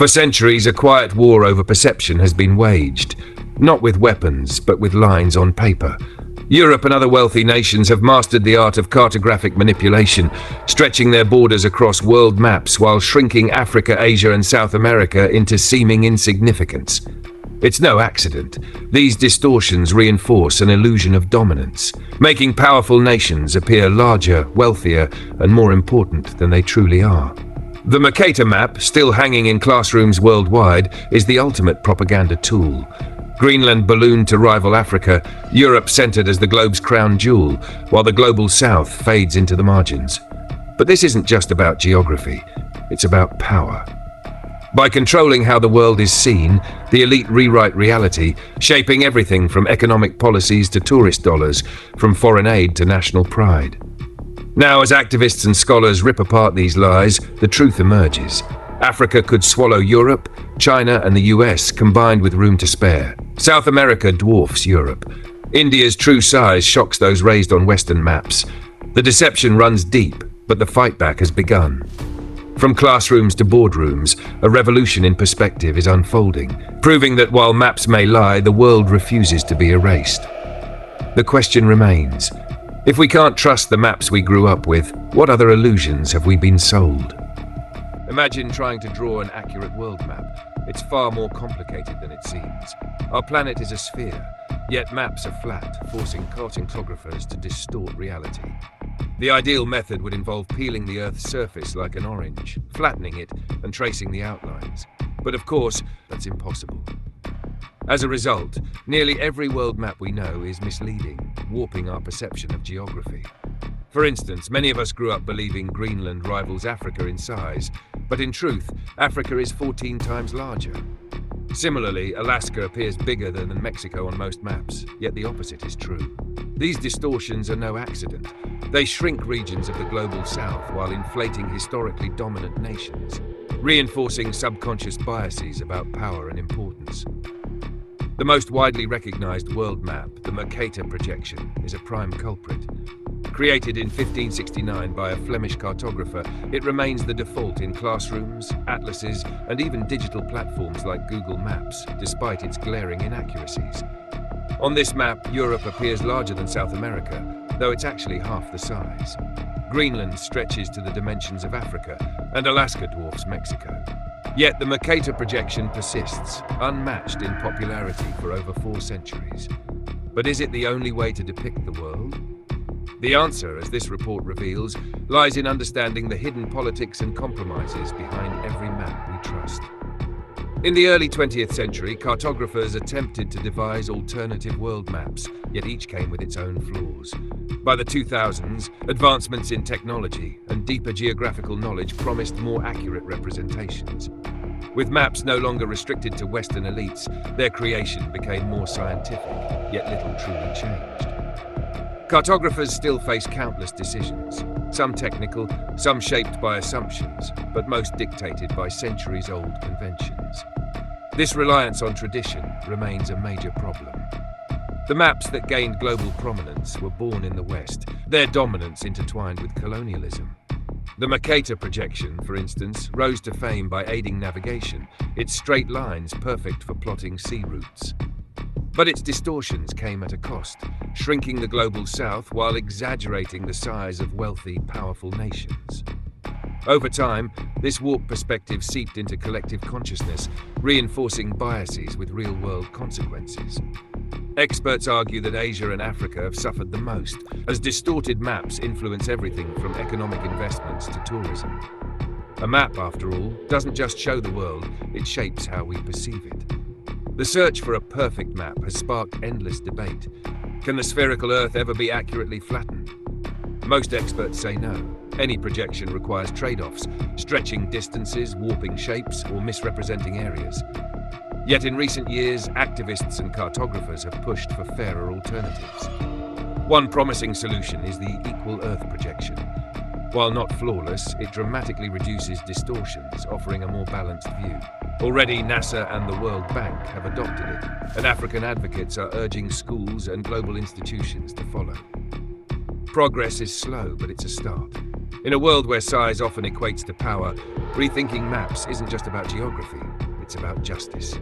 For centuries, a quiet war over perception has been waged, not with weapons, but with lines on paper. Europe and other wealthy nations have mastered the art of cartographic manipulation, stretching their borders across world maps while shrinking Africa, Asia, and South America into seeming insignificance. It's no accident. These distortions reinforce an illusion of dominance, making powerful nations appear larger, wealthier, and more important than they truly are. The Mercator map, still hanging in classrooms worldwide, is the ultimate propaganda tool. Greenland ballooned to rival Africa, Europe centered as the globe's crown jewel, while the global south fades into the margins. But this isn't just about geography, it's about power. By controlling how the world is seen, the elite rewrite reality, shaping everything from economic policies to tourist dollars, from foreign aid to national pride. Now, as activists and scholars rip apart these lies, the truth emerges. Africa could swallow Europe, China and the US combined with room to spare. South America dwarfs Europe. India's true size shocks those raised on Western maps. The deception runs deep, but the fight back has begun. From classrooms to boardrooms, a revolution in perspective is unfolding, proving that while maps may lie, the world refuses to be erased. The question remains, if we can't trust the maps we grew up with, what other illusions have we been sold? Imagine trying to draw an accurate world map. It's far more complicated than it seems. Our planet is a sphere, yet maps are flat, forcing cartographers to distort reality. The ideal method would involve peeling the Earth's surface like an orange, flattening it and tracing the outlines. But of course, that's impossible. As a result, nearly every world map we know is misleading, warping our perception of geography. For instance, many of us grew up believing Greenland rivals Africa in size, but in truth, Africa is 14 times larger. Similarly, Alaska appears bigger than Mexico on most maps, yet the opposite is true. These distortions are no accident. They shrink regions of the global south while inflating historically dominant nations, reinforcing subconscious biases about power and importance. The most widely recognized world map, the Mercator projection, is a prime culprit. Created in 1569 by a Flemish cartographer, it remains the default in classrooms, atlases, and even digital platforms like Google Maps, despite its glaring inaccuracies. On this map, Europe appears larger than South America, though it's actually half the size. Greenland stretches to the dimensions of Africa, and Alaska dwarfs Mexico. Yet the Mercator projection persists, unmatched in popularity for over 4 centuries. But is it the only way to depict the world? The answer, as this report reveals, lies in understanding the hidden politics and compromises behind every map we trust. In the early 20th century, cartographers attempted to devise alternative world maps, yet each came with its own flaws. By the 2000s, advancements in technology and deeper geographical knowledge promised more accurate representations. With maps no longer restricted to Western elites, their creation became more scientific, yet little truly changed. Cartographers still face countless decisions, some technical, some shaped by assumptions, but most dictated by centuries-old conventions. This reliance on tradition remains a major problem. The maps that gained global prominence were born in the West, their dominance intertwined with colonialism. The Mercator projection, for instance, rose to fame by aiding navigation, its straight lines perfect for plotting sea routes. But its distortions came at a cost, shrinking the global south while exaggerating the size of wealthy, powerful nations. Over time, this warped perspective seeped into collective consciousness, reinforcing biases with real-world consequences. Experts argue that Asia and Africa have suffered the most, as distorted maps influence everything from economic investments to tourism. A map, after all, doesn't just show the world, it shapes how we perceive it. The search for a perfect map has sparked endless debate. Can the spherical Earth ever be accurately flattened? Most experts say no. Any projection requires trade-offs, stretching distances, warping shapes, or misrepresenting areas. Yet in recent years, activists and cartographers have pushed for fairer alternatives. One promising solution is the equal Earth projection. While not flawless, it dramatically reduces distortions, offering a more balanced view. Already, NASA and the World Bank have adopted it, and African advocates are urging schools and global institutions to follow. Progress is slow, but it's a start. In a world where size often equates to power, rethinking maps isn't just about geography, it's about justice.